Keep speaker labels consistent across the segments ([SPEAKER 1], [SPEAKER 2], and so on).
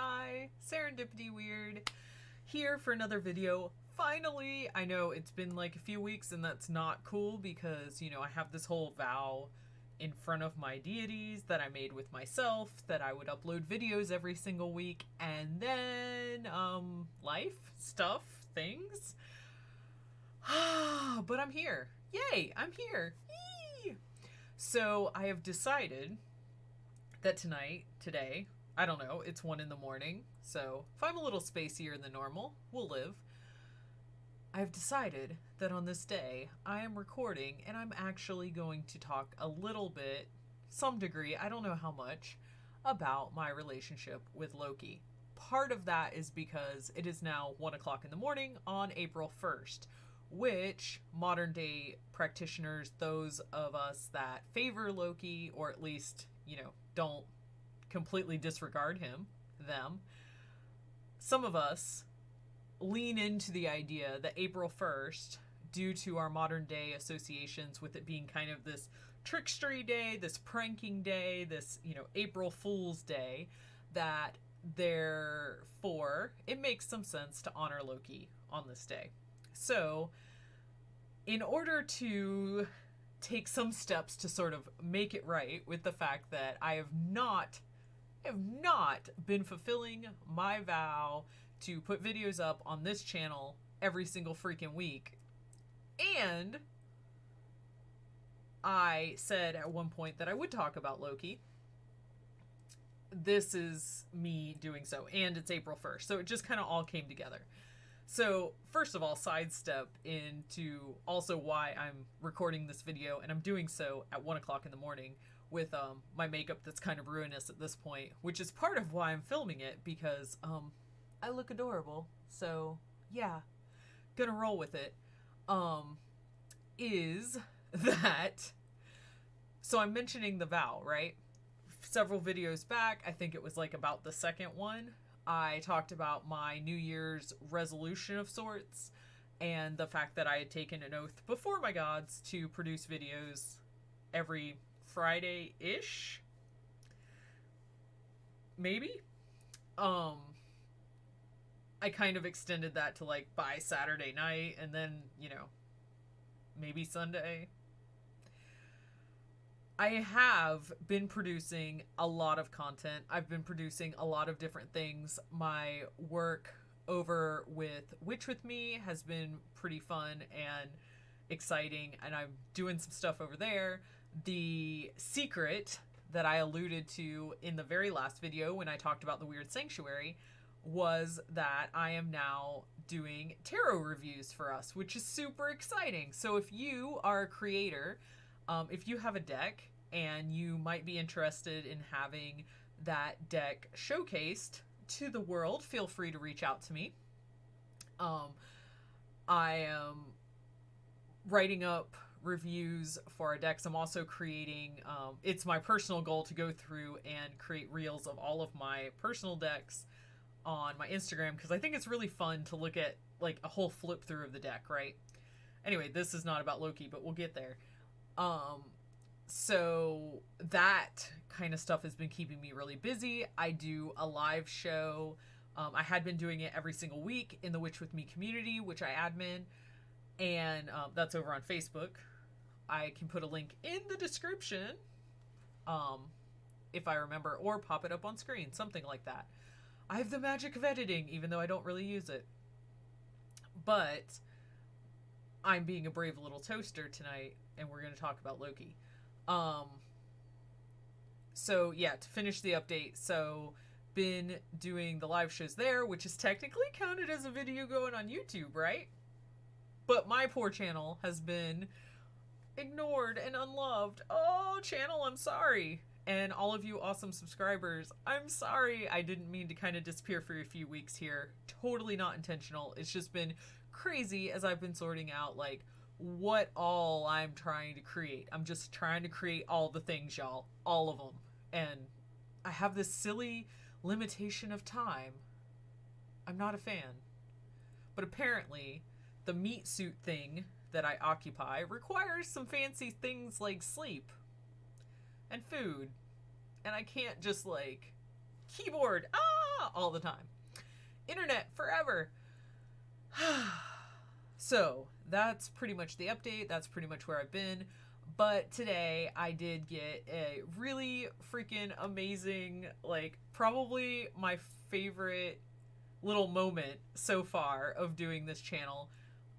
[SPEAKER 1] Hi, Serendipity Wyrd here for another video. Finally, I know it's been like a few weeks and that's not cool because, you know, I have this whole vow in front of my deities that I made with myself that I would upload videos every single week, and then life, stuff, things. But I'm here. Yay, I'm here. Yee! So I have decided that today, I don't know, it's 1 in the morning, so if I'm a little spacier than normal, we'll live. I've decided that on this day, I am recording and I'm actually going to talk a little bit, some degree, I don't know how much, about my relationship with Loki. Part of that is because it is now 1 o'clock in the morning on April 1st, which modern day practitioners, those of us that favor Loki, or at least, you know, don't completely disregard them, some of us lean into the idea that April 1st, due to our modern day associations with it being kind of this trickstery day, this pranking day, this, you know, April Fool's Day, that therefore it makes some sense to honor Loki on this day. So, in order to take some steps to sort of make it right with the fact that I have not been fulfilling my vow to put videos up on this channel every single freaking week. And I said at one point that I would talk about Loki. This is me doing so, and it's April 1st. So it just kind of all came together. So first of all, sidestep into also why I'm recording this video, and I'm doing so at 1 o'clock in the morning with my makeup that's kind of ruinous at this point, which is part of why I'm filming it, because I look adorable. So yeah, gonna roll with it. Is that, so I'm mentioning the vow, right? Several videos back, I think it was like about the second one, I talked about my New Year's resolution of sorts and the fact that I had taken an oath before my gods to produce videos every Friday-ish? Maybe? I kind of extended that to like by Saturday night and then, you know, maybe Sunday. I have been producing a lot of content. I've been producing a lot of different things. My work over with Witch With Me has been pretty fun and exciting, and I'm doing some stuff over there. The secret that I alluded to in the very last video when I talked about the Weird Sanctuary was that I am now doing tarot reviews for us, which is super exciting. So if you are a creator, if you have a deck and you might be interested in having that deck showcased to the world, feel free to reach out to me. I am writing up reviews for our decks. I'm also creating, it's my personal goal to go through and create reels of all of my personal decks on my Instagram, because I think it's really fun to look at like a whole flip through of the deck, right? Anyway, this is not about Loki, but we'll get there. So that kind of stuff has been keeping me really busy. I do a live show. I had been doing it every single week in the Witch With Me community, which I admin, and that's over on Facebook. I can put a link in the description, if I remember, or pop it up on screen, something like that. I have the magic of editing, even though I don't really use it. But I'm being a brave little toaster tonight, and we're going to talk about Loki. So yeah, to finish the update, so been doing the live shows there, which is technically counted as a video going on YouTube, right? But my poor channel has been ignored and unloved. Oh, channel, I'm sorry. And all of you awesome subscribers, I'm sorry. I didn't mean to kind of disappear for a few weeks here. Totally not intentional. It's just been crazy as I've been sorting out like what all I'm trying to create. I'm just trying to create all the things, y'all. All of them. And I have this silly limitation of time. I'm not a fan. But apparently, the meat suit thing that I occupy requires some fancy things like sleep and food. And I can't just like keyboard, all the time. Internet forever. So that's pretty much the update. That's pretty much where I've been. But today I did get a really freaking amazing, like, probably my favorite little moment so far of doing this channel.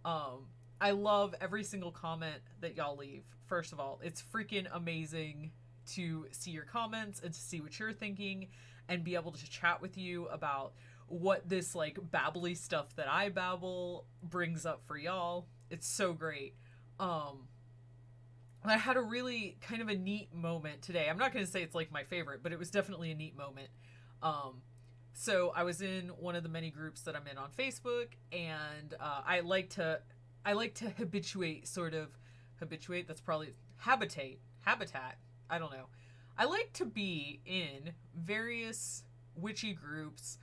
[SPEAKER 1] I love every single comment that y'all leave. First of all, it's freaking amazing to see your comments and to see what you're thinking and be able to chat with you about what this, like, babbly stuff that I babble brings up for y'all. It's so great. I had a really kind of a neat moment today. I'm not going to say it's like my favorite, but it was definitely a neat moment. So I was in one of the many groups that I'm in on Facebook, and I like to habituate, that's probably habitat. I don't know. I like to be in various witchy groups,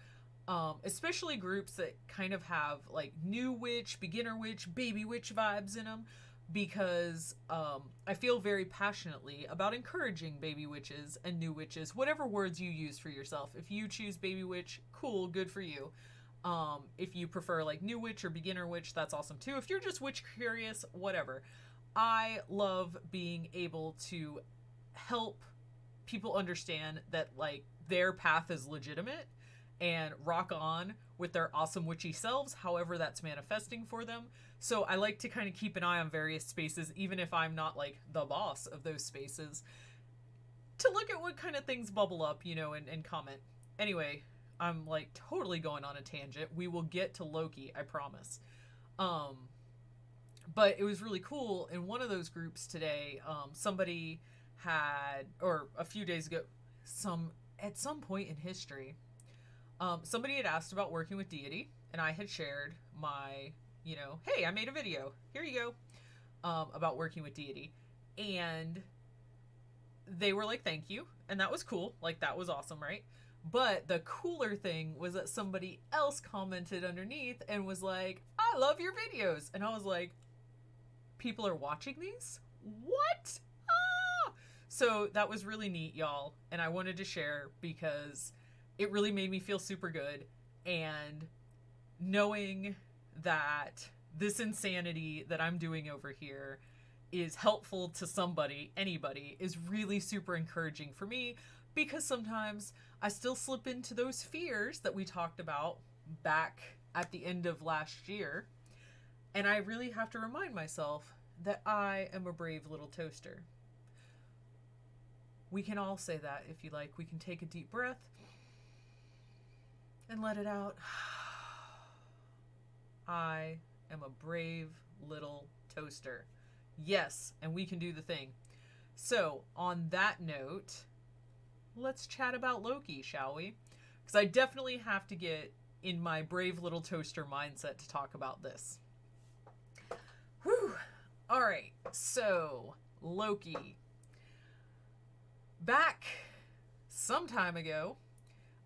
[SPEAKER 1] especially groups that kind of have like new witch, beginner witch, baby witch vibes in them, because I feel very passionately about encouraging baby witches and new witches, whatever words you use for yourself. If you choose baby witch, cool, good for you. If you prefer like new witch or beginner witch, that's awesome too. If you're just witch curious, whatever. I love being able to help people understand that like their path is legitimate and rock on with their awesome witchy selves, however that's manifesting for them. So I like to kind of keep an eye on various spaces, even if I'm not like the boss of those spaces, to look at what kind of things bubble up, you know, and comment. Anyway, I'm like totally going on a tangent. We will get to Loki, I promise. But it was really cool. In one of those groups today, somebody had, or a few days ago, at some point in history, somebody had asked about working with deity, and I had shared my, you know, hey, I made a video, here you go, about working with deity, and they were like, thank you, and that was cool, like, that was awesome, right? But the cooler thing was that somebody else commented underneath and was like, I love your videos, and I was like, people are watching these? What? So that was really neat, y'all, and I wanted to share because it really made me feel super good, and knowing that this insanity that I'm doing over here is helpful to somebody, anybody, is really super encouraging for me, because sometimes I still slip into those fears that we talked about back at the end of last year, and I really have to remind myself that I am a brave little toaster. We can all say that if you like. We can take a deep breath and let it out. I am a brave little toaster. Yes, and we can do the thing. So, on that note, let's chat about Loki, shall we? Because I definitely have to get in my brave little toaster mindset to talk about this. Whew. All right, so Loki. Back some time ago,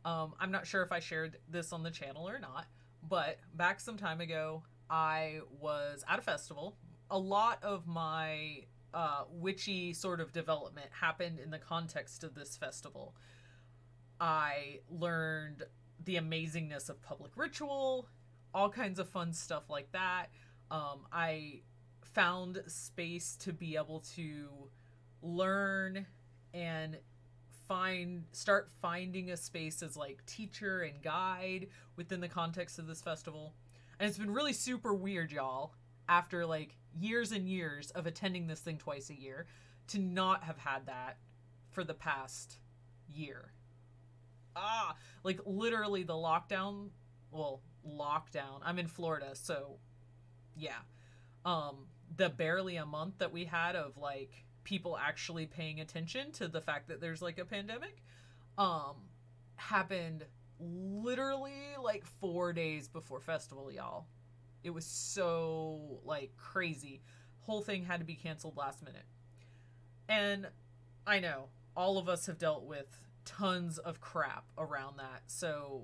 [SPEAKER 1] I'm not sure if I shared this on the channel or not, but back some time ago, I was at a festival. A lot of my witchy sort of development happened in the context of this festival. I learned the amazingness of public ritual, all kinds of fun stuff like that. I found space to be able to learn and start finding a space as like teacher and guide within the context of this festival. And it's been really super weird, y'all, after like years and years of attending this thing twice a year, to not have had that for the past year. Like literally the lockdown, I'm in Florida, so yeah. The barely a month that we had of like people actually paying attention to the fact that there's like a pandemic, happened literally like 4 days before festival, y'all. It was so like crazy. Whole thing had to be canceled last minute. And I know all of us have dealt with tons of crap around that. So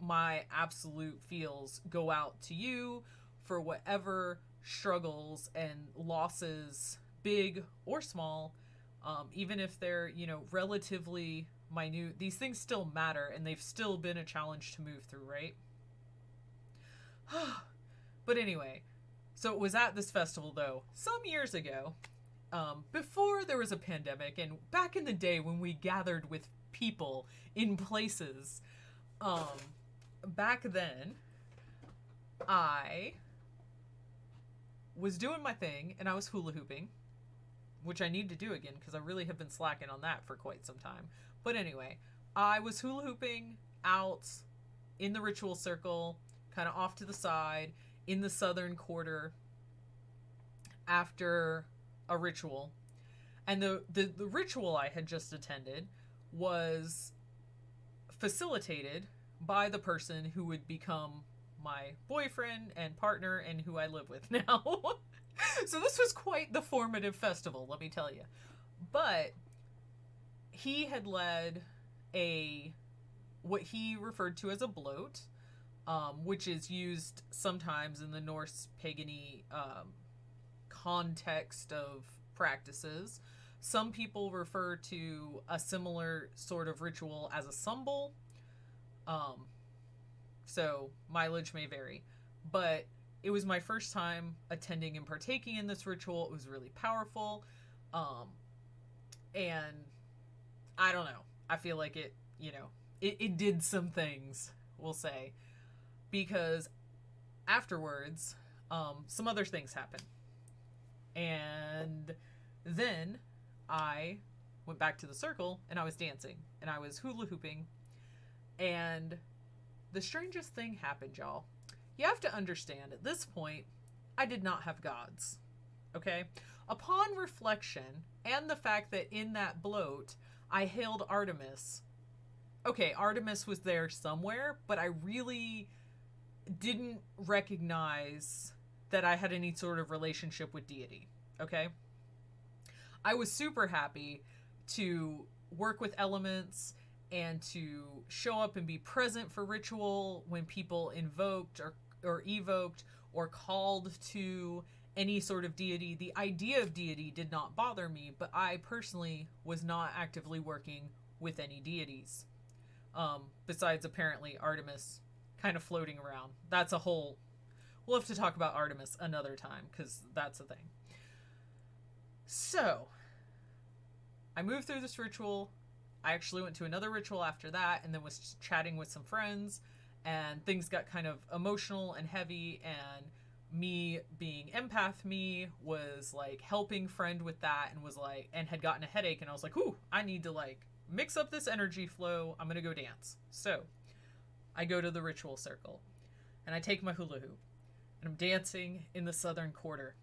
[SPEAKER 1] my absolute feels go out to you for whatever struggles and losses, big or small, even if they're, you know, relatively these things still matter, and they've still been a challenge to move through, right? But anyway, so it was at this festival, though, some years ago, before there was a pandemic, and back in the day when we gathered with people in places. Back then, I was doing my thing, and I was hula hooping, which I need to do again because I really have been slacking on that for quite some time. But anyway, I was hula hooping out in the ritual circle, kind of off to the side, in the southern quarter, after a ritual. And the ritual I had just attended was facilitated by the person who would become my boyfriend and partner and who I live with now. So this was quite the formative festival, let me tell you. But he had led what he referred to as a bloat, which is used sometimes in the Norse pagany context of practices. Some people refer to a similar sort of ritual as a sumbel. So mileage may vary. But it was my first time attending and partaking in this ritual. It was really powerful. And I don't know. I feel like it, it did some things, we'll say. Because afterwards, some other things happened. And then I went back to the circle and I was dancing and I was hula hooping. And the strangest thing happened, y'all. You have to understand, at this point, I did not have gods. Okay? Upon reflection, and the fact that in that bloat, I hailed Artemis. Okay, Artemis was there somewhere, but I really didn't recognize that I had any sort of relationship with deity. Okay? I was super happy to work with elements and to show up and be present for ritual when people invoked or evoked or called to any sort of deity. The idea of deity did not bother me, but I personally was not actively working with any deities. Besides, apparently, Artemis kind of floating around. That's a whole... We'll have to talk about Artemis another time, because that's a thing. So, I moved through this ritual. I actually went to another ritual after that, and then was chatting with some friends, and things got kind of emotional and heavy, and me being empath me was like helping friend with that, and was like, and had gotten a headache, and I was like, ooh, I need to like mix up this energy flow. I'm gonna go dance. So I go to the ritual circle and I take my hula hoop and I'm dancing in the southern quarter,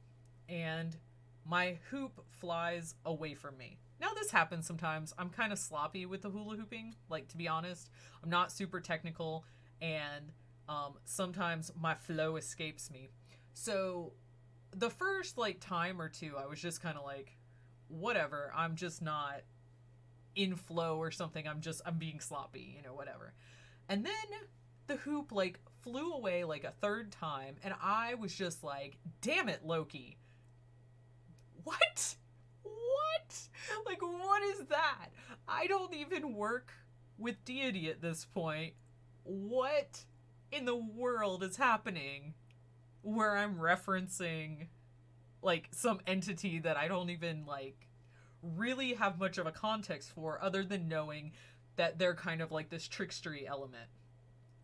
[SPEAKER 1] and my hoop flies away from me. Now, this happens sometimes. I'm kind of sloppy with the hula hooping, like, to be honest. I'm not super technical, and sometimes my flow escapes me. So the first, like, time or two, I was just kind of like, whatever, I'm just not in flow or something. I'm being sloppy, whatever. And then the hoop, like, flew away, like, a third time, and I was just like, damn it, Loki. What? Like, what is that? I don't even work with deity at this point. What in the world is happening where I'm referencing, like, some entity that I don't even, like, really have much of a context for, other than knowing that they're kind of like this trickstery element,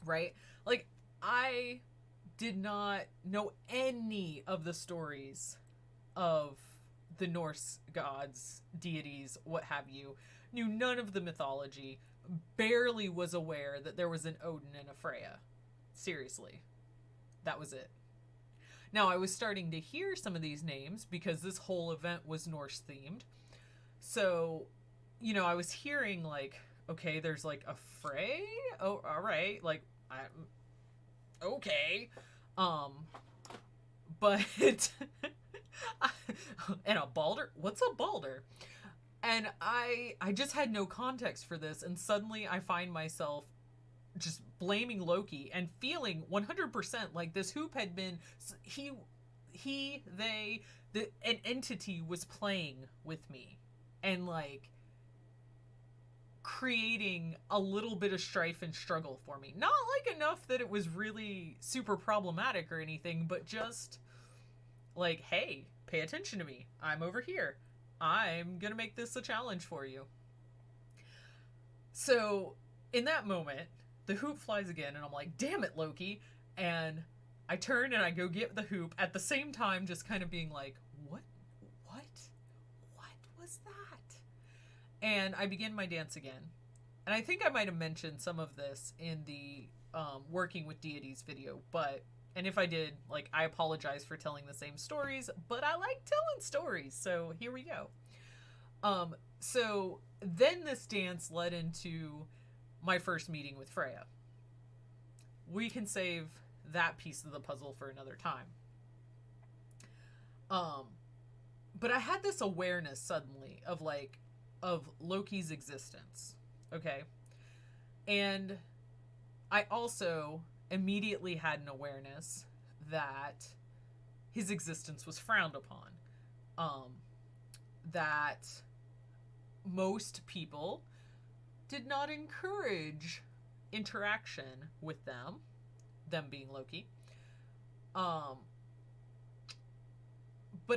[SPEAKER 1] right? Like, I did not know any of the stories of the Norse gods, deities, what have you. Knew none of the mythology. Barely was aware that there was an Odin and a Freya. Seriously. That was it. Now, I was starting to hear some of these names because this whole event was Norse themed. So, I was hearing, like, okay, there's, like, a Frey? Oh, all right. Like, okay. But... and a Balder? What's a Balder? And I just had no context for this, and suddenly I find myself just blaming Loki and feeling 100% like this hoop had been... an entity was playing with me. And, like, creating a little bit of strife and struggle for me. Not like enough that it was really super problematic or anything, but just like, hey, pay attention to me. I'm over here. I'm gonna make this a challenge for you. So in that moment, the hoop flies again, and I'm like, damn it, Loki. And I turn and I go get the hoop at the same time, just kind of being like, what was that? And I begin my dance again. And I think I might have mentioned some of this in the working with deities video, and if I did, like, I apologize for telling the same stories, but I like telling stories, so here we go. So then this dance led into my first meeting with Freya. We can save that piece of the puzzle for another time. But I had this awareness suddenly of Loki's existence. Okay. And I also immediately had an awareness that his existence was frowned upon. That most people did not encourage interaction with them being Loki. But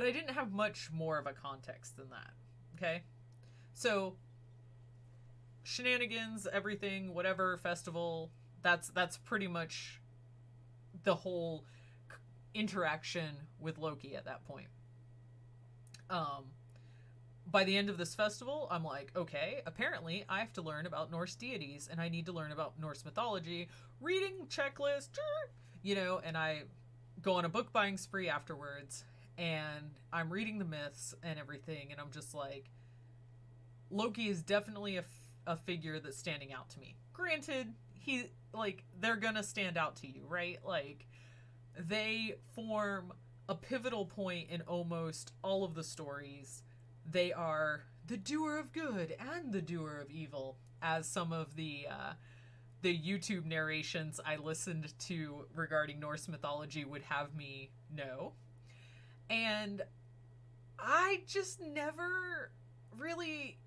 [SPEAKER 1] I didn't have much more of a context than that. Okay? So, shenanigans, everything, whatever, festival, that's pretty much the whole interaction with Loki at that point. By the end of this festival, I'm like, okay, apparently I have to learn about Norse deities, and I need to learn about Norse mythology, reading checklist, and I go on a book buying spree afterwards, and I'm reading the myths and everything, and I'm just like, Loki is definitely a figure that's standing out to me. Granted, they're gonna stand out to you, right? Like, they form a pivotal point in almost all of the stories. They are the doer of good and the doer of evil, as some of the YouTube narrations I listened to regarding Norse mythology would have me know. And I just never really,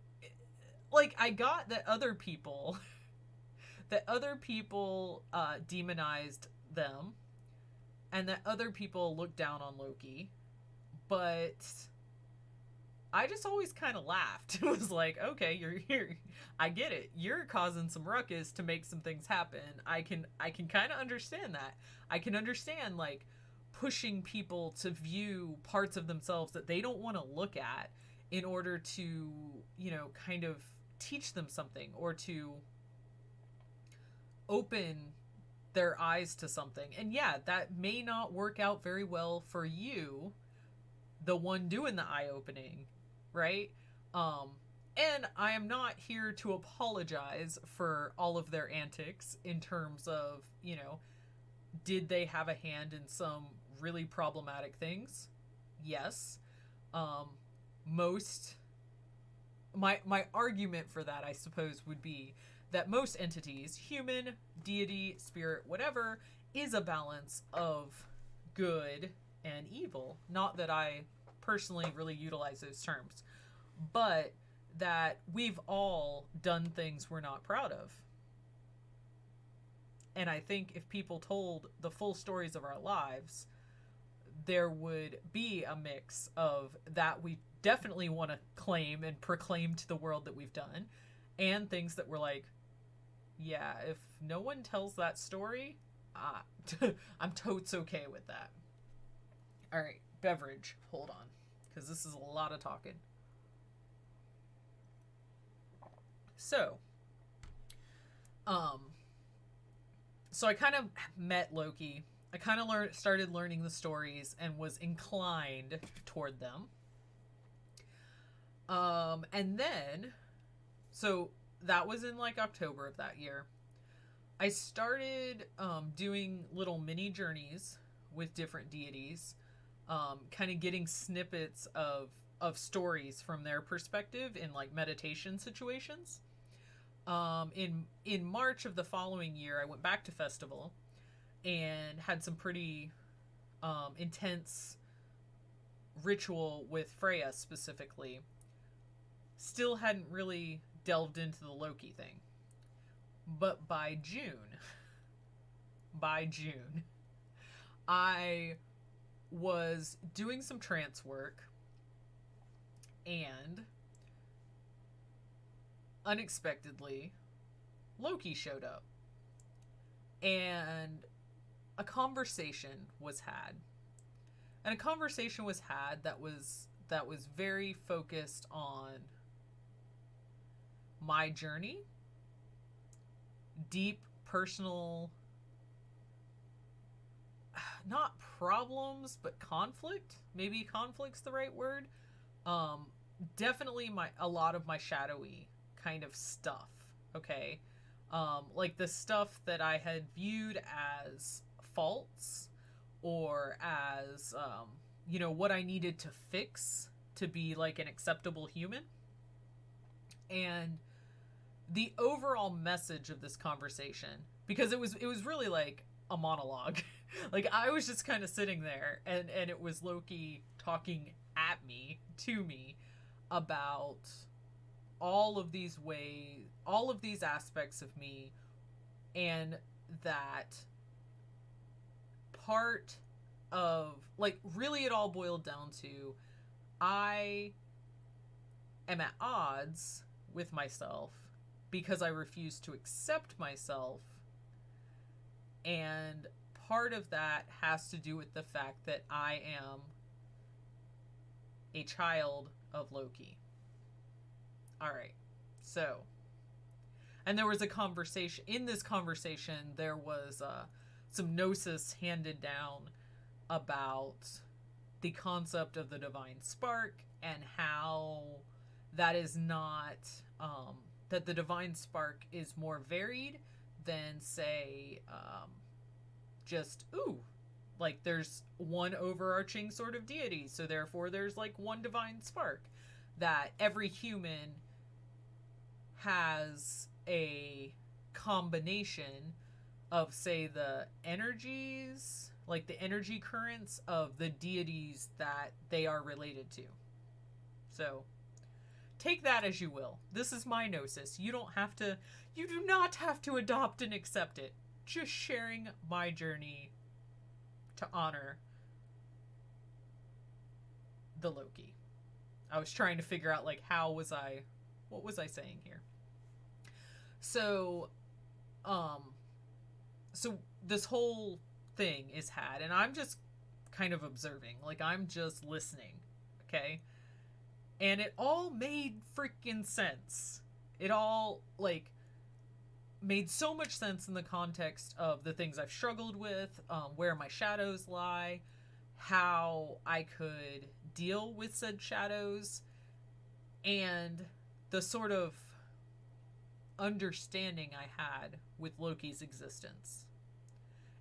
[SPEAKER 1] I got that other people demonized them, and that other people looked down on Loki, but I just always kind of laughed. It was like, okay, you're here. I get it. You're causing some ruckus to make some things happen. I can kind of understand that. I can understand, pushing people to view parts of themselves that they don't want to look at in order to, kind of teach them something, or to open their eyes to something. And yeah, that may not work out very well for you, the one doing the eye-opening, right? And I am not here to apologize for all of their antics in terms of, did they have a hand in some really problematic things? Yes. My argument for that, I suppose, would be that most entities, human, deity, spirit, whatever, is a balance of good and evil. Not that I personally really utilize those terms, but that we've all done things we're not proud of. And I think if people told the full stories of our lives, there would be a mix of that we definitely want to claim and proclaim to the world that we've done, and things that we're like, yeah, if no one tells that story, I'm totes okay with that. All right, beverage. Hold on, because this is a lot of talking. So I kind of met Loki. I kind of started learning the stories and was inclined toward them. And then, so that was in October of that year. I started doing little mini journeys with different deities, kind of getting snippets of stories from their perspective in meditation situations. In March of the following year, I went back to festival and had some pretty intense ritual with Freya specifically. Still hadn't really delved into the Loki thing. But by June, I was doing some trance work, and unexpectedly, Loki showed up. And a conversation was had. And a conversation was had that was very focused on my journey, deep personal, not problems, but conflict. Maybe conflict's the right word. Definitely a lot of my shadowy kind of stuff. Okay. Like the stuff that I had viewed as faults, or as, what I needed to fix to be like an acceptable human. And the overall message of this conversation, because it was really like a monologue. Like I was just kind of sitting there, and it was Loki talking at me, to me, about all of these ways, all of these aspects of me, and that part of, like, really it all boiled down to, I am at odds with myself because I refuse to accept myself, and part of that has to do with the fact that I am a child of Loki. All right. So, and there was a conversation. In this conversation, there was some gnosis handed down about the concept of the divine spark, and how that is not, that the divine spark is more varied than, say, just, like there's one overarching sort of deity, so therefore there's like one divine spark. That every human has a combination of, say, the energies, like the energy currents of the deities that they are related to. So take that as you will. This is my gnosis. You do not have to adopt and accept it. Just sharing my journey to honor the Loki. I was trying to figure out, like, what was I saying here? So, so this whole thing is had, and I'm just kind of observing, like, I'm just listening, okay? And it all made freaking sense. It all, like, made so much sense in the context of the things I've struggled with, where my shadows lie, how I could deal with said shadows, and the sort of understanding I had with Loki's existence,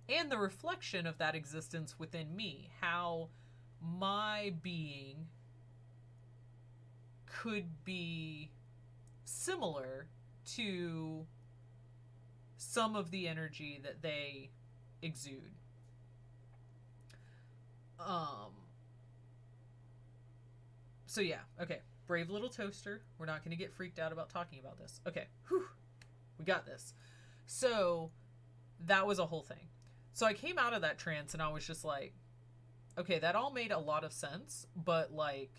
[SPEAKER 1] and the reflection of that existence within me, how my being could be similar to some of the energy that they exude. So yeah, okay. Brave little toaster. We're not going to get freaked out about talking about this. Okay. Whew. We got this. So that was a whole thing. So I came out of that trance and I was just like, okay, that all made a lot of sense, but like,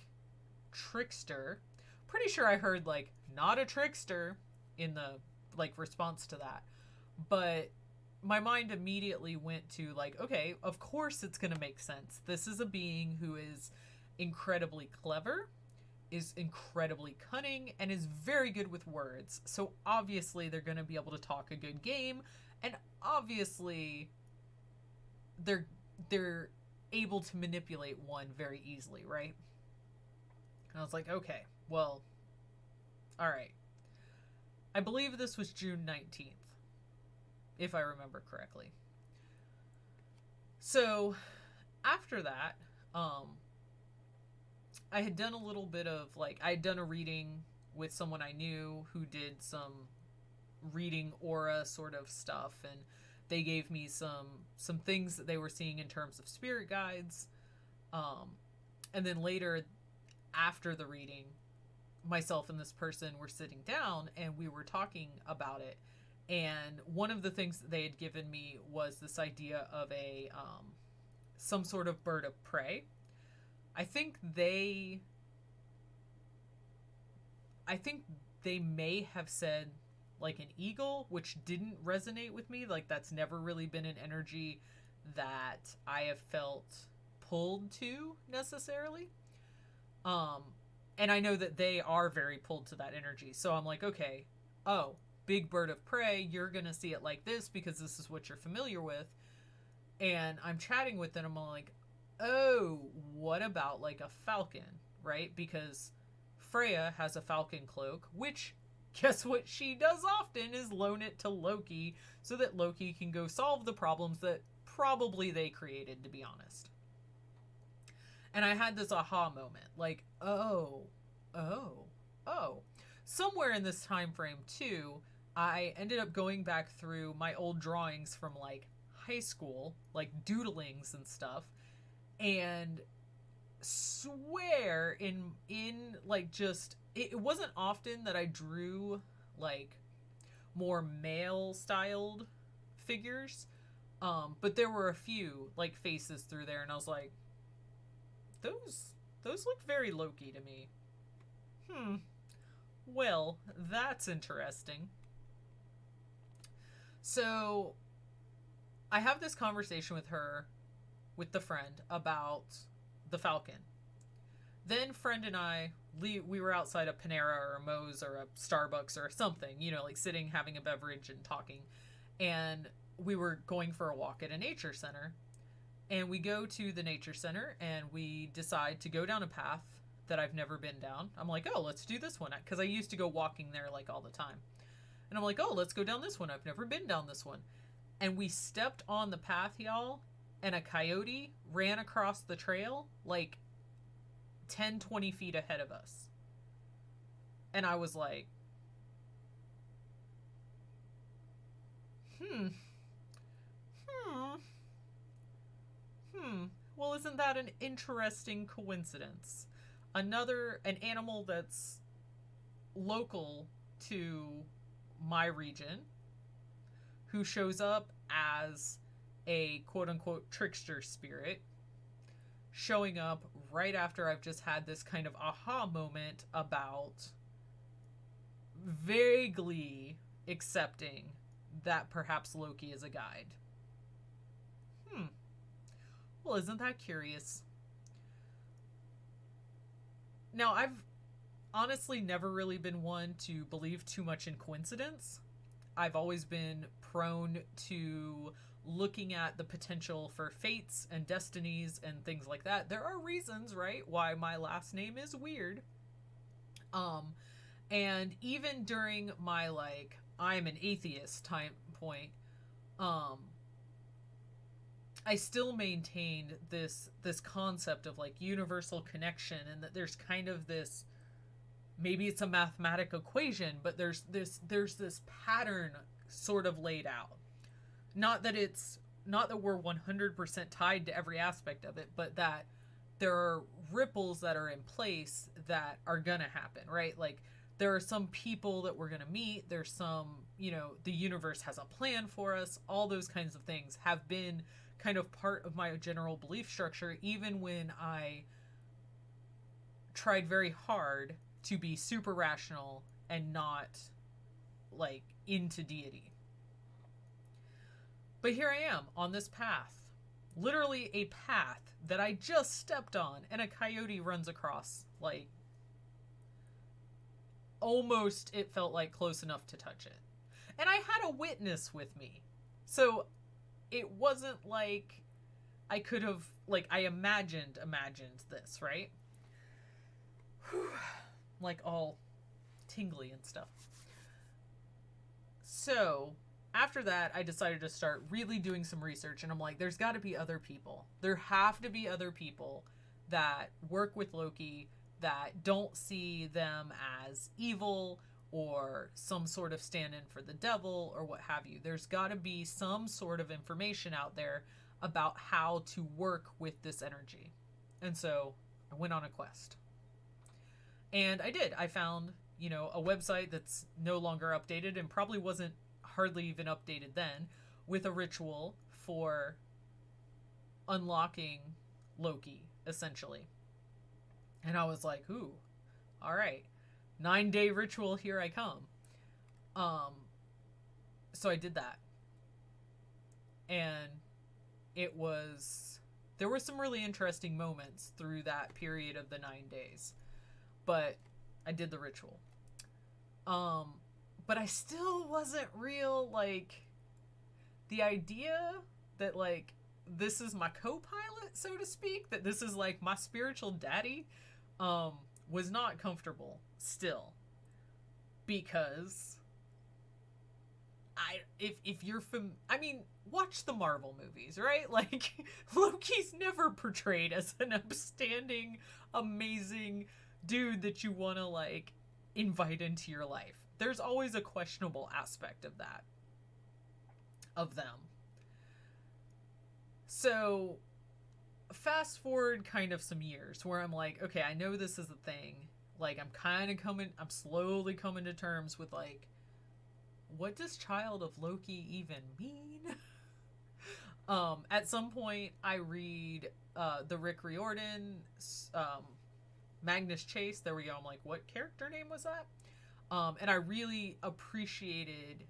[SPEAKER 1] trickster, pretty sure I heard like, not a trickster in the like response to that. But my mind immediately went to like, okay, of course it's going to make sense. This is a being who is incredibly clever, is incredibly cunning, and is very good with words. So obviously they're going to be able to talk a good game, and obviously they're able to manipulate one very easily, right? And I was like, okay, well, all right. I believe this was June 19th, if I remember correctly. So after that, I had done a little bit of, like, I had done a reading with someone I knew who did some reading aura sort of stuff, and they gave me some things that they were seeing in terms of spirit guides. And then later, after the reading, myself and this person were sitting down and we were talking about it. And one of the things that they had given me was this idea of a some sort of bird of prey. I think they may have said like an eagle, which didn't resonate with me. Like that's never really been an energy that I have felt pulled to necessarily. And I know that they are very pulled to that energy. So I'm like, okay, oh, big bird of prey, you're going to see it like this because this is what you're familiar with. And I'm chatting with them. I'm like, oh, what about like a falcon, right? Because Freya has a falcon cloak, which guess what she does often is loan it to Loki so that Loki can go solve the problems that probably they created, to be honest. And I had this aha moment, like, oh. Somewhere in this time frame too, I ended up going back through my old drawings from like high school, like doodlings and stuff, and swear in like just it wasn't often that I drew like more male styled figures, but there were a few like faces through there, and I was like, those look very Loki to me. Well, that's interesting. So I have this conversation with her, with the friend, about the falcon. Then friend and I, we were outside a Panera or a Moe's or a Starbucks or something, you know, like sitting, having a beverage and talking. And we were going for a walk at a nature center. And we go to the nature center and we decide to go down a path that I've never been down. I'm like, oh, let's do this one. Because I used to go walking there like all the time. And I'm like, oh, let's go down this one. I've never been down this one. And we stepped on the path, y'all, and a coyote ran across the trail like 10, 20 feet ahead of us. And I was like, well, isn't that an interesting coincidence? An animal that's local to my region who shows up as a quote-unquote trickster spirit, showing up right after I've just had this kind of aha moment about vaguely accepting that perhaps Loki is a guide. Well, isn't that curious? Now, I've honestly never really been one to believe too much in coincidence. I've always been prone to looking at the potential for fates and destinies and things like that. There are reasons, right, why my last name is Wyrd. And even during my like I'm an atheist time point, I still maintained this concept of like universal connection, and that there's kind of this, maybe it's a mathematic equation, but there's this pattern sort of laid out. Not that we're 100% tied to every aspect of it, but that there are ripples that are in place that are gonna happen, right? Like there are some people that we're gonna meet, there's some, the universe has a plan for us. All those kinds of things have been kind of part of my general belief structure, even when I tried very hard to be super rational and not like into deity. But here I am on this path, literally a path that I just stepped on, and a coyote runs across, like almost, it felt like close enough to touch it. And I had a witness with me. So it wasn't like I could have, like, I imagined this, right? Whew. Like all tingly and stuff. So after that, I decided to start really doing some research, and I'm like, there's got to be other people. There have to be other people that work with Loki that don't see them as evil or some sort of stand-in for the devil or what have you. There's got to be some sort of information out there about how to work with this energy. And so I went on a quest. And I did. I found, a website that's no longer updated and probably wasn't hardly even updated then, with a ritual for unlocking Loki, essentially. And I was like, ooh, all right, 9-day ritual, here I come. Um, so I did that. And there were some really interesting moments through that period of the 9 days. But I did the ritual. But I still wasn't real, like, the idea that, like, this is my co-pilot, so to speak, that this is like my spiritual daddy, was not comfortable still, because if you're watch the Marvel movies, right? Like, Loki's never portrayed as an upstanding, amazing dude that you want to, like, invite into your life. There's always a questionable aspect of that, of them. So fast forward kind of some years where I'm like, okay, I know this is a thing. Like, I'm slowly coming to terms with, like, what does child of Loki even mean? At some point I read the Rick Riordan, Magnus Chase. There we go. I'm like, what character name was that? And I really appreciated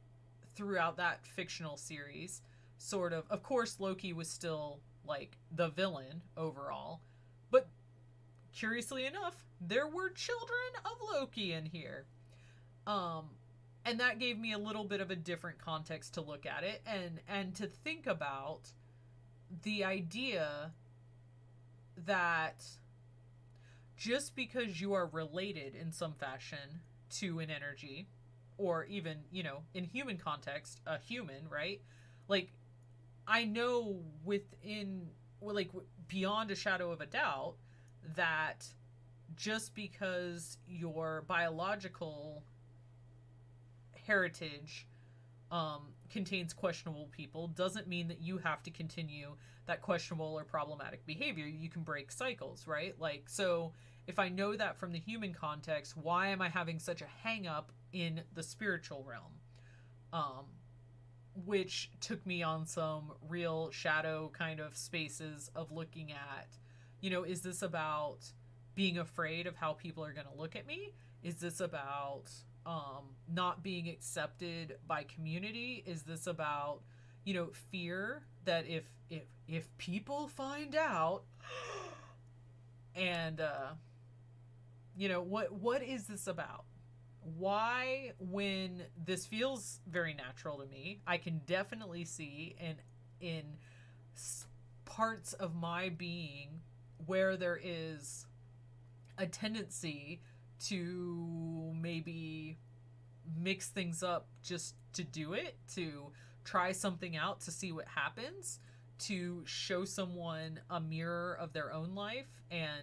[SPEAKER 1] throughout that fictional series, sort of course, Loki was still, like, the villain overall, but curiously enough, there were children of Loki in here. And that gave me a little bit of a different context to look at it, and to think about the idea that just because you are related in some fashion to an energy, or even, in human context, a human, right? Like, I know beyond a shadow of a doubt, that just because your biological heritage contains questionable people doesn't mean that you have to continue that questionable or problematic behavior. You can break cycles, right? Like, so if I know that from the human context, why am I having such a hang up in the spiritual realm? Which took me on some real shadow kind of spaces of looking at, is this about being afraid of how people are going to look at me? Is this about not being accepted by community? Is this about, fear that if people find out, and what is this about? Why, when this feels very natural to me, I can definitely see in parts of my being where there is a tendency to maybe mix things up just to do it, to try something out to see what happens, to show someone a mirror of their own life and,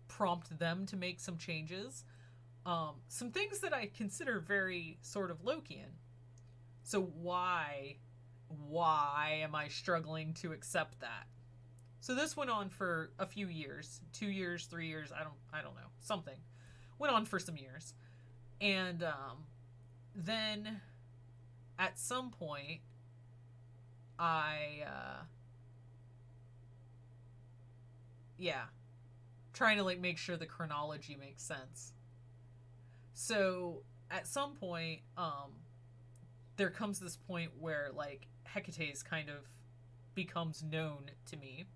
[SPEAKER 1] prompt them to make some changes. Some things that I consider very sort of Lokian. So why am I struggling to accept that? So this went on for a few years, 2 years, 3 years, I don't know, something. Went on for some years. And then at some point, trying to, like, make sure the chronology makes sense. So at some point, there comes this point where, like, Hecate's kind of becomes known to me.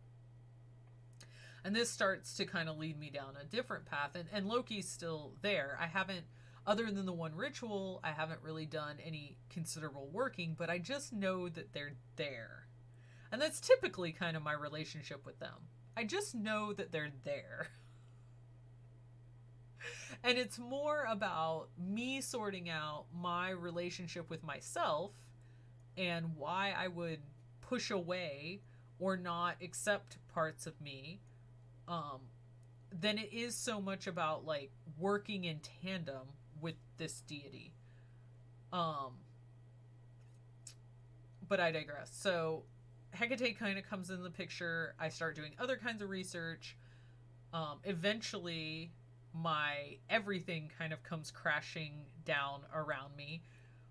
[SPEAKER 1] And this starts to kind of lead me down a different path. And Loki's still there. I haven't, other than the one ritual, I haven't really done any considerable working, but I just know that they're there. And that's typically kind of my relationship with them. I just know that they're there. And it's more about me sorting out my relationship with myself and why I would push away or not accept parts of me, than it is so much about, like, working in tandem with this deity. But I digress. So Hecate kind of comes in the picture. I start doing other kinds of research. Eventually, my everything kind of comes crashing down around me,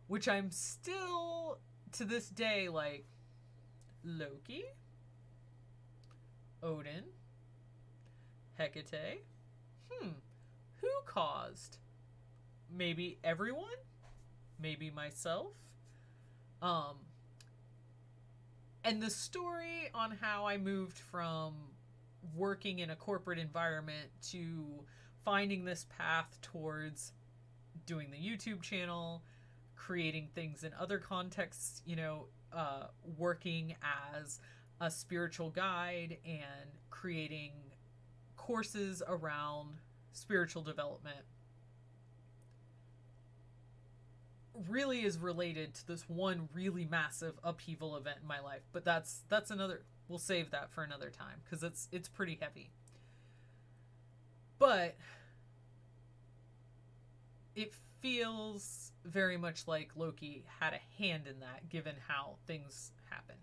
[SPEAKER 1] which I'm still to this day like, Loki, Odin, Hecate, who caused? Maybe everyone? Maybe myself? And the story on how I moved from working in a corporate environment to finding this path towards doing the YouTube channel, creating things in other contexts, working as a spiritual guide and creating courses around spiritual development, really is related to this one really massive upheaval event in my life. But that's another, we'll save that for another time because it's pretty heavy. But it feels very much like Loki had a hand in that, given how things happen.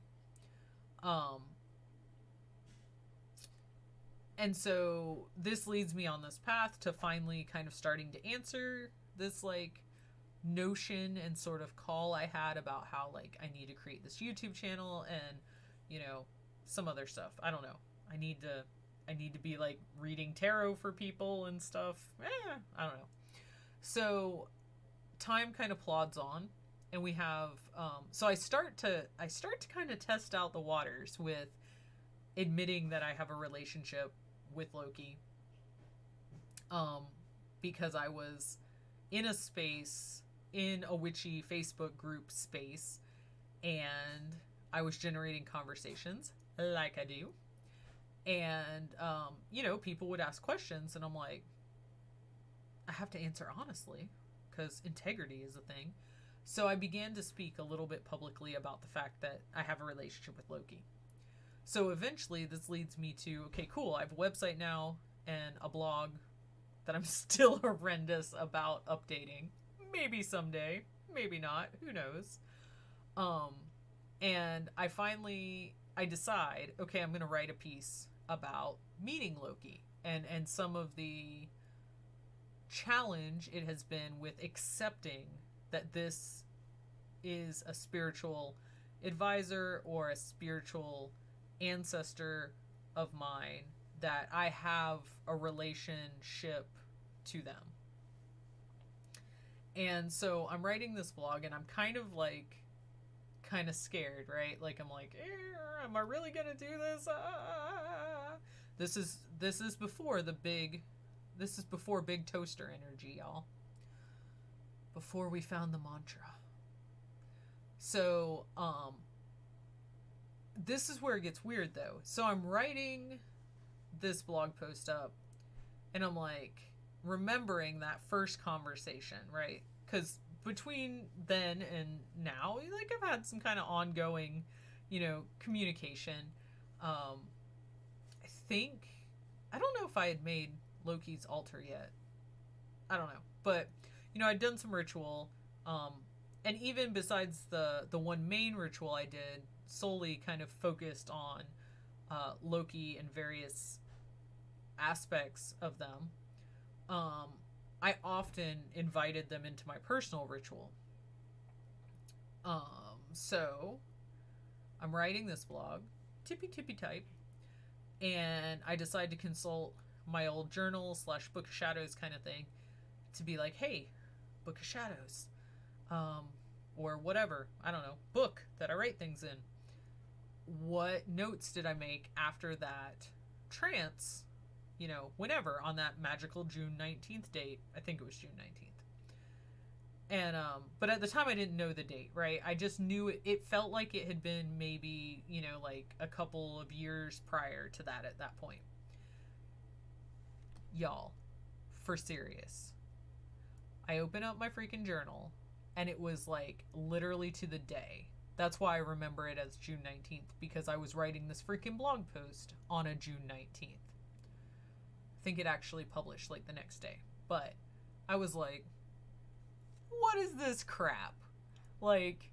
[SPEAKER 1] And so this leads me on this path to finally kind of starting to answer this like notion and sort of call I had about how like I need to create this YouTube channel and some other stuff. I don't know. I need to be like reading tarot for people and stuff. I don't know. So time kind of plods on, and we have so I start to kind of test out the waters with admitting that I have a relationship with Loki, because I was in a space, in a witchy Facebook group space, and I was generating conversations like I do, and people would ask questions, and I'm like, I have to answer honestly because integrity is a thing. So I began to speak a little bit publicly about the fact that I have a relationship with Loki. So eventually this leads me to, okay, cool, I have a website now and a blog that I'm still horrendous about updating. Maybe someday, maybe not, who knows. And I decide, okay, I'm going to write a piece about meeting Loki and some of the challenge it has been with accepting that this is a spiritual advisor or a spiritual ancestor of mine, that I have a relationship to them. And so I'm writing this blog, and I'm kind of scared, right? Like I'm like, am I really gonna do this? This is before big toaster energy, y'all. Before we found the mantra. So, this is where it gets weird though. So I'm writing this blog post up, and I'm like remembering that first conversation, right? Because between then and now, like I've had some kind of ongoing, communication. I don't know if I had made Loki's altar yet. I don't know. But, I'd done some ritual. And even besides the one main ritual I did, solely kind of focused on Loki and various aspects of them, I often invited them into my personal ritual. So I'm writing this blog, tippy type, and I decide to consult my old journal / Book of Shadows kind of thing to be like, hey, Book of Shadows, or whatever, I don't know, book that I write things in. What notes did I make after that trance, whenever, on that magical June 19th date? I think it was June 19th. And, but at the time I didn't know the date, right? I just knew it felt like it had been maybe, like a couple of years prior to that at that point. Y'all, for serious. I open up my freaking journal, and it was like literally to the day. That's why I remember it as June 19th, because I was writing this freaking blog post on a June 19th. I think it actually published like the next day. But I was like, what is this crap? Like,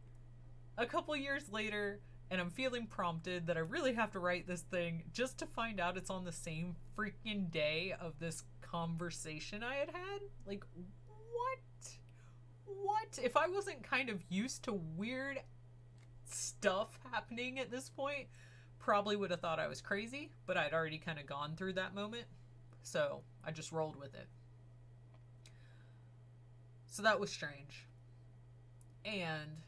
[SPEAKER 1] a couple years later, and I'm feeling prompted that I really have to write this thing just to find out it's on the same freaking day of this conversation I had had. Like, what? What? If I wasn't kind of used to weird stuff happening at this point, probably would have thought I was crazy, but I'd already kind of gone through that moment, so I just rolled with it. So that was strange. And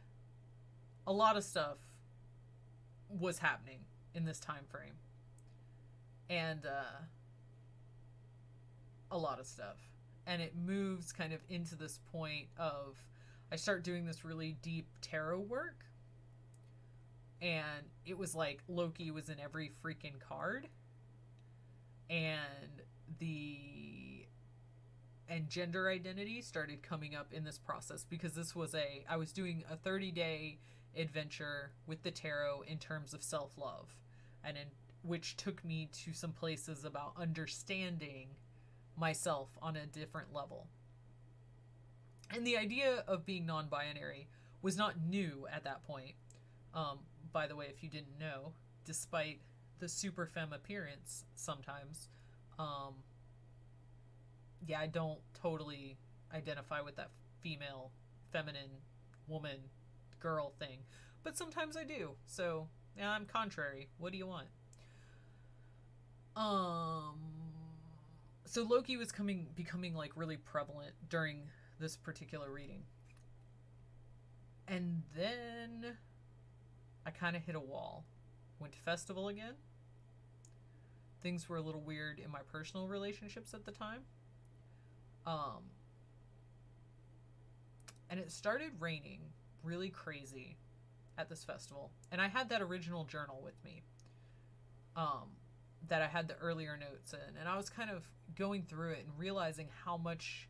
[SPEAKER 1] a lot of stuff was happening in this time frame. And a lot of stuff. And it moves kind of into this point of I start doing this really deep tarot work. And it was like Loki was in every freaking card. And gender identity started coming up in this process, because I was doing a 30-day adventure with the tarot in terms of self-love, which took me to some places about understanding myself on a different level. And the idea of being non-binary was not new at that point. By the way, if you didn't know, despite the super femme appearance sometimes, I don't totally identify with that female, feminine, woman, girl thing. But sometimes I do. So, yeah, I'm contrary. What do you want? So Loki was becoming like really prevalent during this particular reading. And then I kind of hit a wall. Went to festival again. Things were a little weird in my personal relationships at the time. And it started raining really crazy at this festival. And I had that original journal with me, that I had the earlier notes in. And I was kind of going through it and realizing how much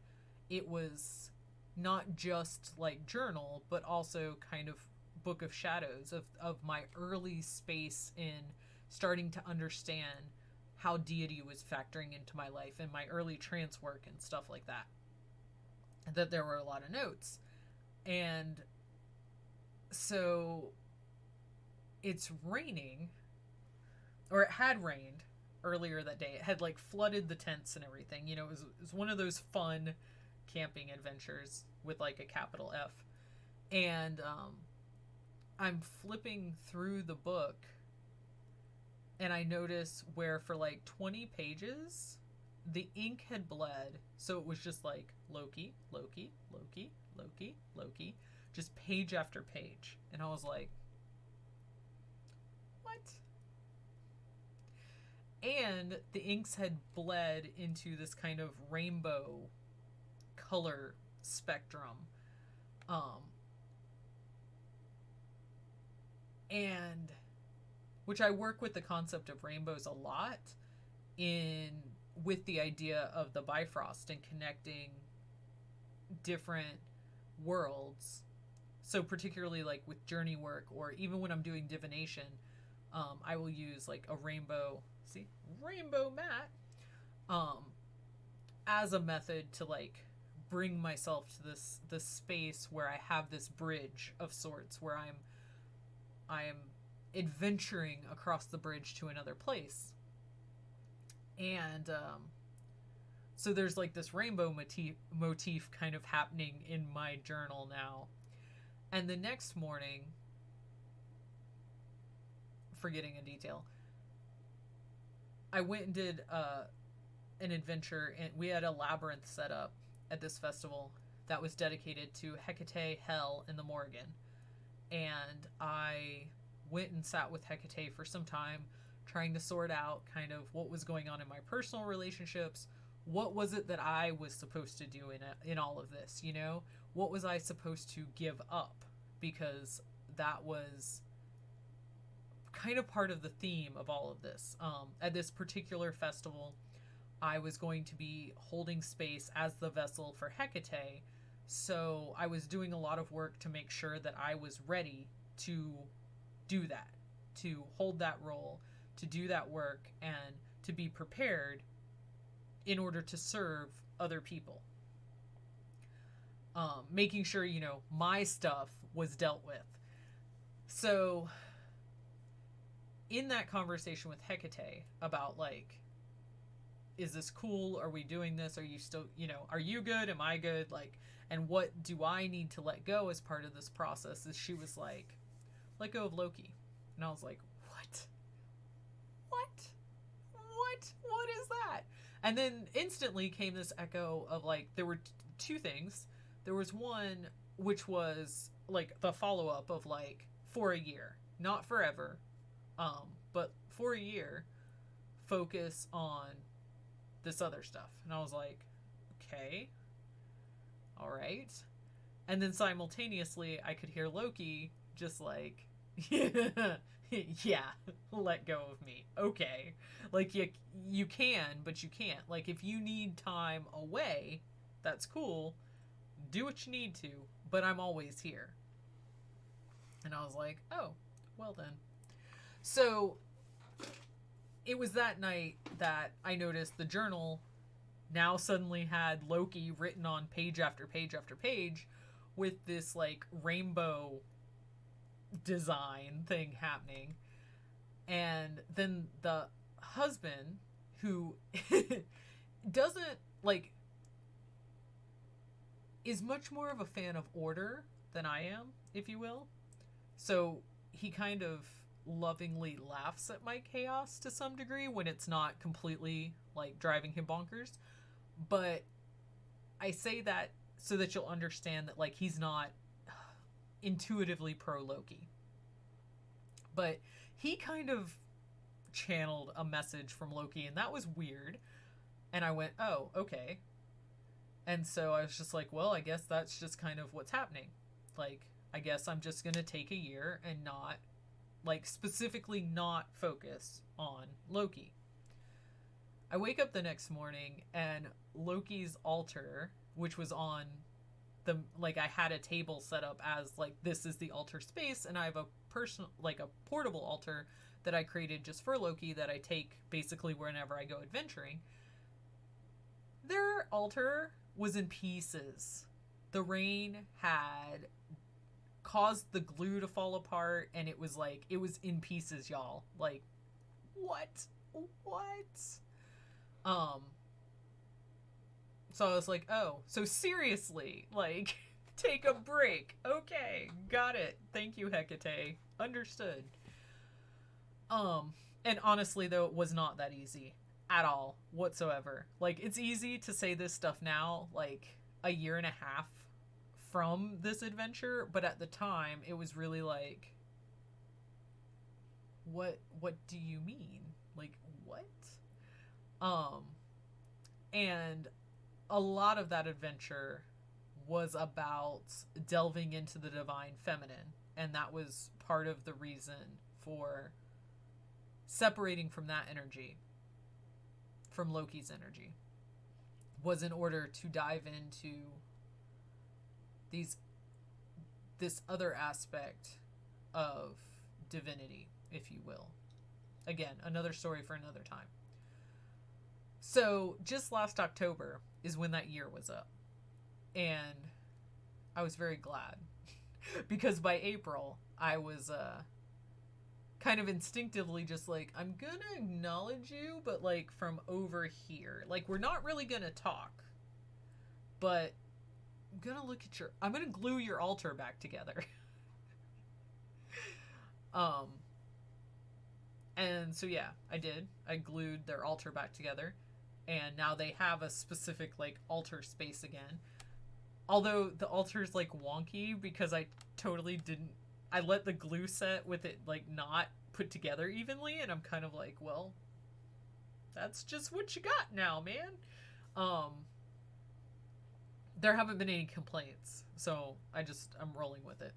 [SPEAKER 1] it was not just like journal, but also kind of book of shadows of my early space in starting to understand how deity was factoring into my life and my early trance work and stuff like that. That there were a lot of notes. And so it's raining, or it had rained earlier that day. It had like flooded the tents and everything. You know, it was one of those fun camping adventures with like a capital F. And I'm flipping through the book, and I notice where for like 20 pages, the ink had bled. So it was just like Loki, Loki, Loki, Loki, Loki, just page after page. And I was like, what? And the inks had bled into this kind of rainbow color spectrum. And which I work with the concept of rainbows a lot with the idea of the Bifrost and connecting different worlds. So particularly like with journey work, or even when I'm doing divination, I will use like a rainbow mat, as a method to like bring myself to this space where I have this bridge of sorts, where I am adventuring across the bridge to another place. And so there's like this rainbow motif kind of happening in my journal now. And the next morning, forgetting a detail, I went and did an adventure, and we had a labyrinth set up at this festival that was dedicated to Hecate, Hell, and the Morrigan. And I went and sat with Hecate for some time, trying to sort out kind of what was going on in my personal relationships. What was it that I was supposed to do in all of this, you know? What was I supposed to give up? Because that was kind of part of the theme of all of this. At this particular festival, I was going to be holding space as the vessel for Hecate, so I was doing a lot of work to make sure that I was ready to do that, to hold that role, to do that work, and to be prepared in order to serve other people. Making sure, you know, my stuff was dealt with. So in that conversation with Hecate about like, is this cool? Are we doing this? Are you still, are you good? Am I good? Like, and what do I need to let go as part of this process? Is she was like, let go of Loki. And I was like, what? What is that? And then instantly came this echo of like, there were two things. There was one, which was like the follow up of like, for a year, not forever, but for a year, focus on this other stuff. And I was like, okay, all right. And then simultaneously, I could hear Loki just like, yeah, let go of me. Okay. Like, you can, but you can't. Like, if you need time away, that's cool. Do what you need to, but I'm always here. And I was like, oh, well then. So it was that night that I noticed the journal now suddenly had Loki written on page after page after page with this like rainbow design thing happening. And then the husband, who doesn't like, is much more of a fan of order than I am, if you will. So he kind of lovingly laughs at my chaos to some degree when it's not completely like driving him bonkers. But I say that so that you'll understand that like he's not intuitively pro Loki. But he kind of channeled a message from Loki, and that was weird. And I went, oh, okay. And so I was just like, well, I guess that's just kind of what's happening. Like, I guess I'm just going to take a year and not, like, specifically not focus on Loki. I wake up the next morning and Loki's altar, which was on the, like, I had a table set up as, like, this is the altar space, and I have a personal, like, a portable altar that I created just for Loki that I take basically whenever I go adventuring. Their altar was in pieces. The rain had caused the glue to fall apart, and it was like, it was in pieces, y'all. Like, what? So I was like, oh, so seriously, like, take a break. Okay, got it. Thank you, Hecate. Understood. And honestly, though, it was not that easy at all whatsoever. Like, it's easy to say this stuff now, like, a year and a half from this adventure, but at the time, it was really like, what do you mean? Like, what? And a lot of that adventure was about delving into the divine feminine, and that was part of the reason for separating from that energy, from Loki's energy, was in order to dive into this other aspect of divinity, if you will. Again, another story for another time. So just last October is when that year was up, and I was very glad because by April I was kind of instinctively just like, I'm gonna acknowledge you, but like from over here. Like, we're not really gonna talk, but I'm gonna glue your altar back together. And so yeah, I did. I glued their altar back together, and now they have a specific like altar space again. Although the altar's like wonky because I let the glue set with it like not put together evenly, and I'm kind of like, well, that's just what you got now, man. There haven't been any complaints, so I'm rolling with it.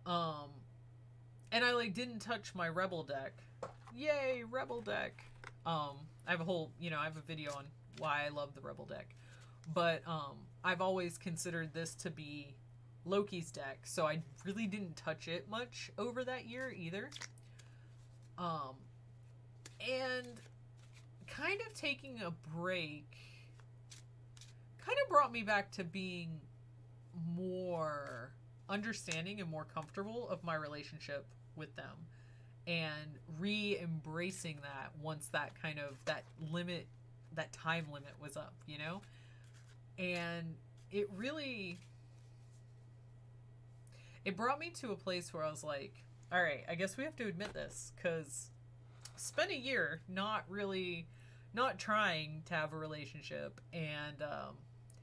[SPEAKER 1] And I like didn't touch my Rebel deck. Yay, Rebel deck. I have a whole, I have a video on why I love the Rebel deck. But I've always considered this to be Loki's deck, so I really didn't touch it much over that year either. And kind of taking a break kind of brought me back to being more understanding and more comfortable of my relationship with them. and re-embracing that once that kind of that time limit was up, you know? And it really, it brought me to a place where I was like, all right, I guess we have to admit this, because spent a year not trying to have a relationship, and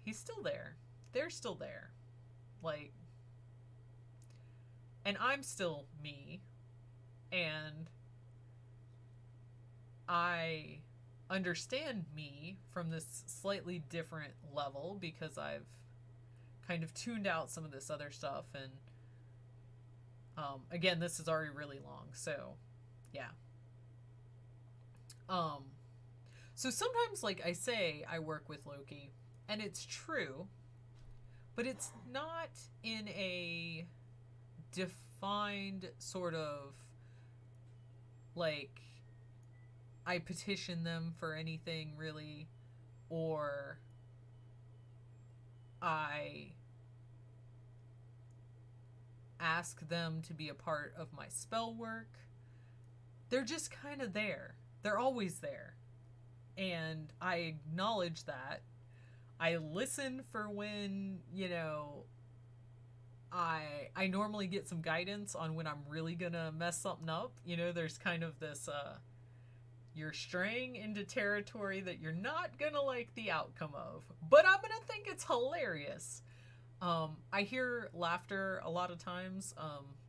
[SPEAKER 1] he's still there. They're still there. Like, and I'm still me, and I understand me from this slightly different level because I've kind of tuned out some of this other stuff. And again, this is already really long, so yeah. So sometimes, like I say, I work with Loki, and it's true, but it's not in a defined sort of, like, I petition them for anything really, or I ask them to be a part of my spell work. They're just kind of there. They're always there. And I acknowledge that. I listen for when, I normally get some guidance on when I'm really gonna mess something up. There's kind of this you're straying into territory that you're not gonna like the outcome of, but I'm gonna think it's hilarious. I hear laughter a lot of times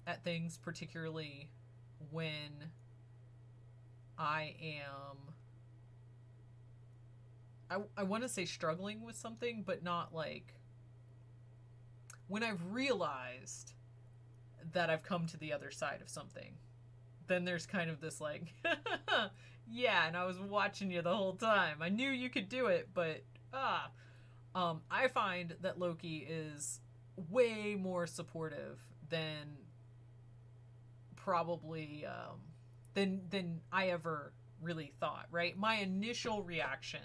[SPEAKER 1] at things, particularly when I want to say struggling with something, but not like when I've realized that I've come to the other side of something. Then there's kind of this like, yeah, and I was watching you the whole time. I knew you could do it, but I find that Loki is way more supportive than probably than I ever really thought, right? My initial reaction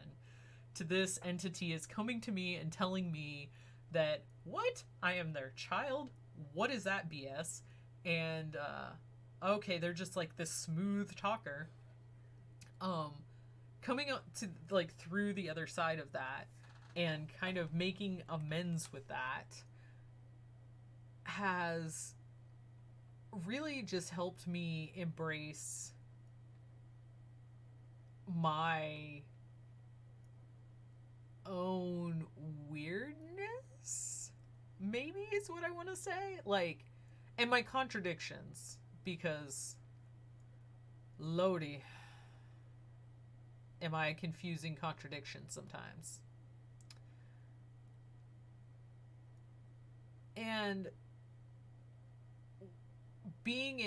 [SPEAKER 1] to this entity is coming to me and telling me that, what? I am their child? What is that BS? And okay, they're just like this smooth talker. Coming up to like through the other side of that and kind of making amends with that has really just helped me embrace my own weirdness, maybe is what I want to say, like, and my contradictions, because Lodi, am I a confusing contradiction sometimes. And being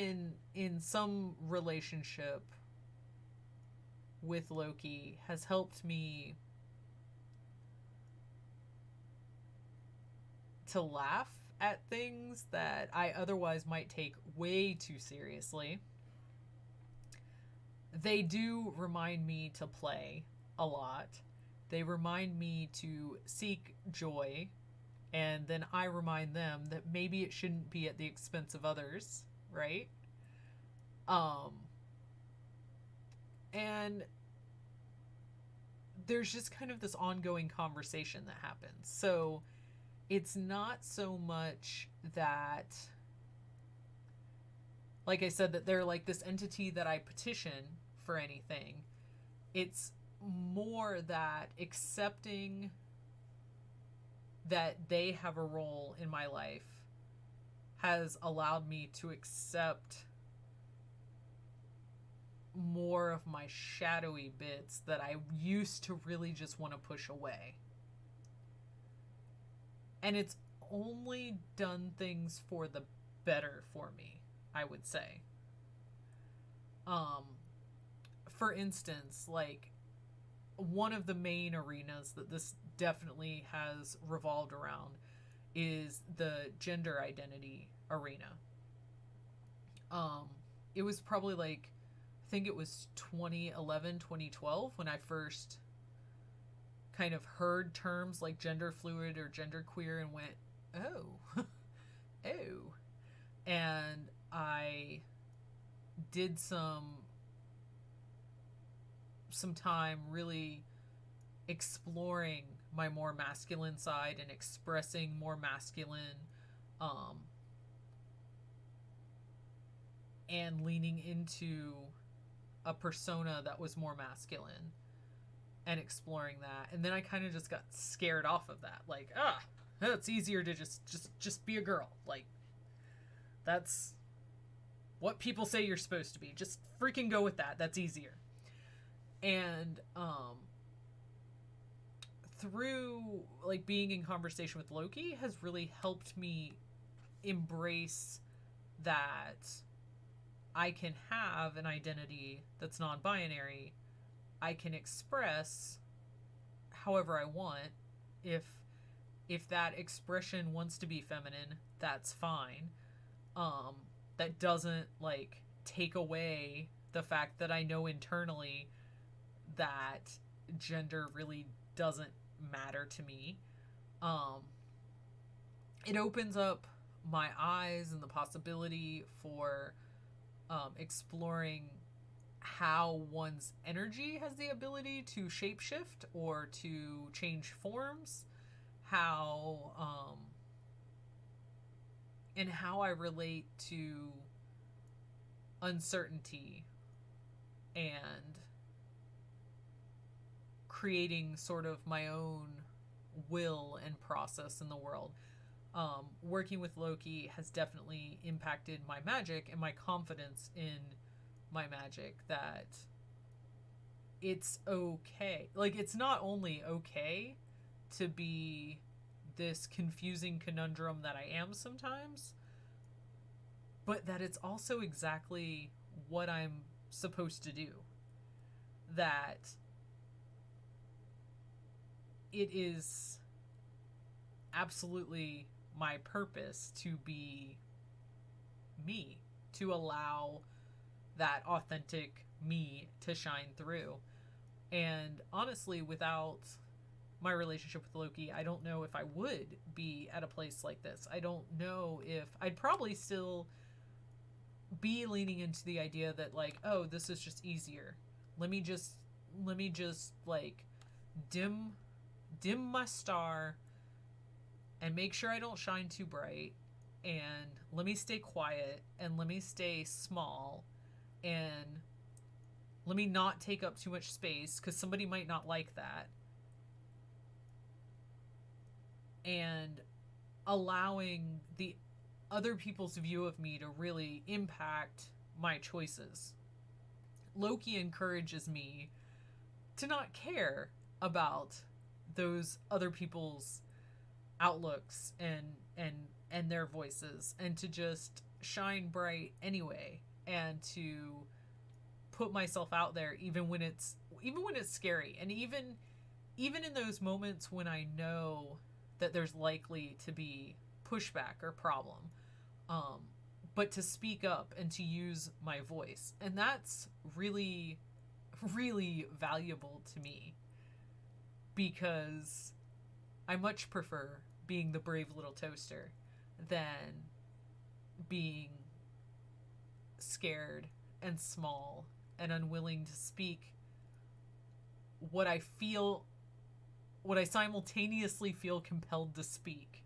[SPEAKER 1] in some relationship with Loki has helped me to laugh at things that I otherwise might take way too seriously. They do remind me to play a lot. They remind me to seek joy, and then I remind them that maybe it shouldn't be at the expense of others, right? And there's just kind of this ongoing conversation that happens. So it's not so much that, like I said, that they're like this entity that I petition for anything. It's more that accepting that they have a role in my life has allowed me to accept more of my shadowy bits that I used to really just want to push away. And it's only done things for the better for me, I would say. For instance, like, one of the main arenas that this definitely has revolved around is the gender identity arena. It was probably like, I think it was 2011, 2012 when I first kind of heard terms like gender fluid or gender queer and went, oh, oh. And I did some time really exploring my more masculine side and expressing more masculine, um, and leaning into a persona that was more masculine and exploring that. And then I kind of just got scared off of that. Like, it's easier to just be a girl. Like, that's what people say you're supposed to be. Just freaking go with that. That's easier. And through like being in conversation with Loki has really helped me embrace that I can have an identity that's non-binary. I can express however I want. If that expression wants to be feminine, that's fine. That doesn't like take away the fact that I know internally that gender really doesn't matter to me. It opens up my eyes and the possibility for exploring how one's energy has the ability to shapeshift or to change forms, how and how I relate to uncertainty and creating sort of my own will and process in the world. Working with Loki has definitely impacted my magic and my confidence in my magic, that it's okay. Like, it's not only okay to be this confusing conundrum that I am sometimes, but that it's also exactly what I'm supposed to do. That it is absolutely my purpose to be me, to allow that authentic me to shine through. And honestly, without my relationship with Loki, I don't know if I would be at a place like this. I don't know if I'd probably still be leaning into the idea that like, oh, this is just easier. Let me just like dim my star and make sure I don't shine too bright, and let me stay quiet, and let me stay small, and let me not take up too much space because somebody might not like that. And allowing the other people's view of me to really impact my choices. Loki encourages me to not care about those other people's outlooks and their voices, and to just shine bright anyway, and to put myself out there even when it's scary, and even in those moments when I know that there's likely to be pushback or problem, but to speak up and to use my voice. And that's really, really valuable to me, because I much prefer being the brave little toaster than being scared and small and unwilling to speak what I simultaneously feel compelled to speak.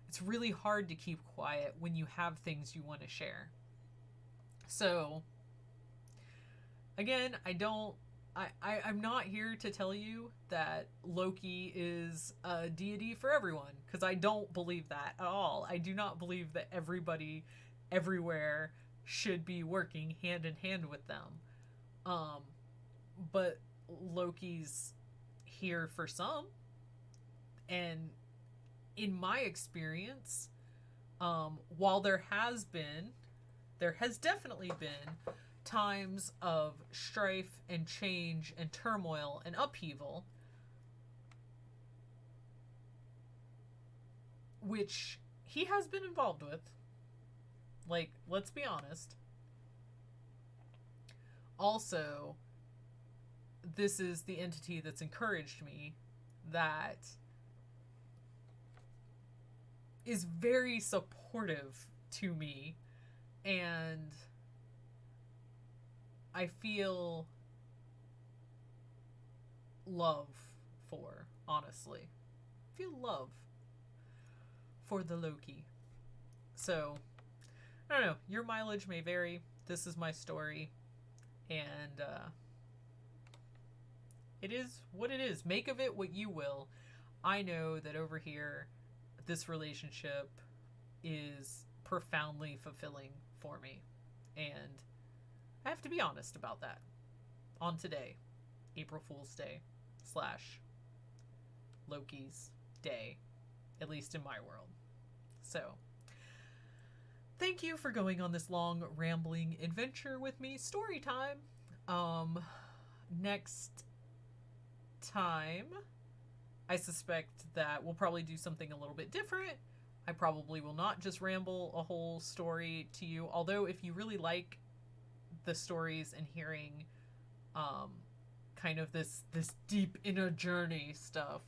[SPEAKER 1] It's really hard to keep quiet when you have things you want to share. So, again, I'm not here to tell you that Loki is a deity for everyone, because I don't believe that at all. I do not believe that everybody everywhere should be working hand in hand with them. But Loki's here for some. And in my experience, while there has definitely been times of strife and change and turmoil and upheaval, which he has been involved with. Like, let's be honest. Also, this is the entity that's encouraged me, that is very supportive to me, and I feel love for, honestly. I feel love for the Loki. So, I don't know. Your mileage may vary. This is my story. And it is what it is. Make of it what you will. I know that over here, this relationship is profoundly fulfilling for me. And I have to be honest about that. On today, April Fool's Day / Loki's Day, at least in my world. So, thank you for going on this long, rambling adventure with me. Story time. Next time, I suspect that we'll probably do something a little bit different. I probably will not just ramble a whole story to you. Although, if you really like the stories and hearing kind of this deep inner journey stuff,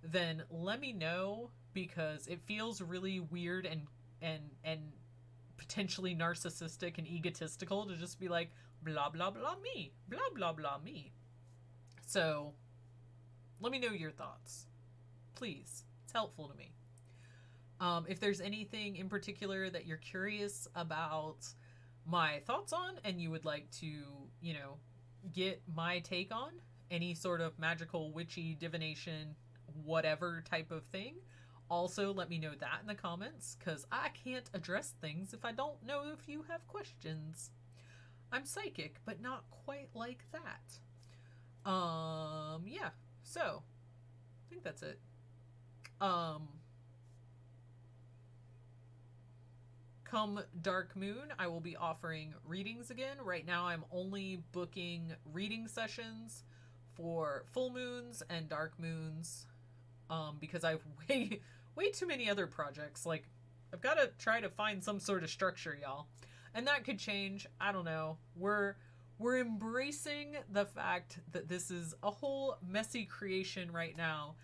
[SPEAKER 1] then let me know, because it feels really weird and potentially narcissistic and egotistical to just be like, blah blah blah me, blah blah blah me. So let me know your thoughts, please. It's helpful to me. If there's anything in particular that you're curious about my thoughts on and you would like to, get my take on, any sort of magical, witchy, divination, whatever type of thing, also let me know that in the comments, because I can't address things if I don't know if you have questions. I'm psychic, but not quite like that. Yeah, so I think that's it. Come Dark Moon, I will be offering readings again. Right now I'm only booking reading sessions for full moons and dark moons, because I have way too many other projects. Like, I've got to try to find some sort of structure, y'all. And that could change. I don't know. We're embracing the fact that this is a whole messy creation right now.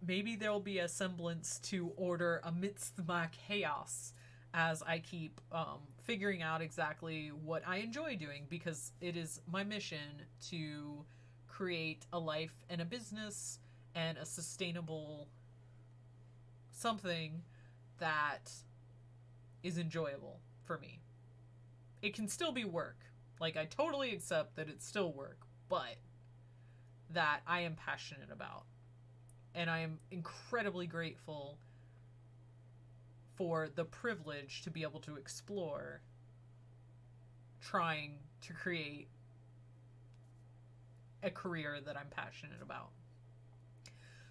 [SPEAKER 1] Maybe there'll be a semblance to order amidst my chaos as I keep figuring out exactly what I enjoy doing, because it is my mission to create a life and a business and a sustainable something that is enjoyable for me. It can still be work. Like, I totally accept that it's still work, but that I am passionate about. And I am incredibly grateful for the privilege to be able to explore trying to create a career that I'm passionate about.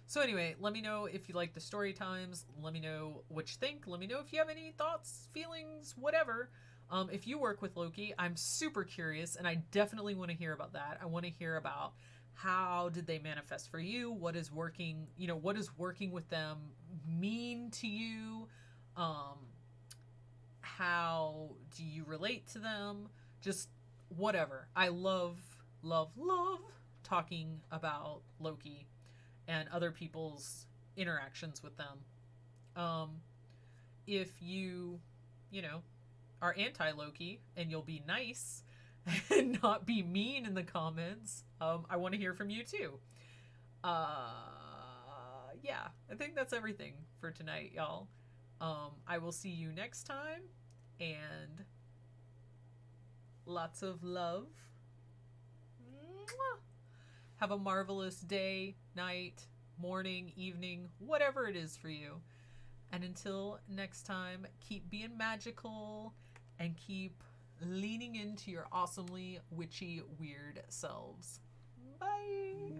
[SPEAKER 1] So anyway, let me know if you like the story times. Let me know what you think. Let me know if you have any thoughts, feelings, whatever. If you work with Loki, I'm super curious, and I definitely want to hear about that. I want to hear about how did they manifest for you? What is working, what does working with them mean to you? How do you relate to them? Just whatever. I love talking about Loki and other people's interactions with them. If you are anti-Loki and you'll be nice and not be mean in the comments, I want to hear from you too. Yeah, I think that's everything for tonight, y'all. I will see you next time, and lots of love. Mwah. Have a marvelous day, night, morning, evening, whatever it is for you. And until next time, keep being magical and keep leaning into your awesomely witchy, weird selves. Bye.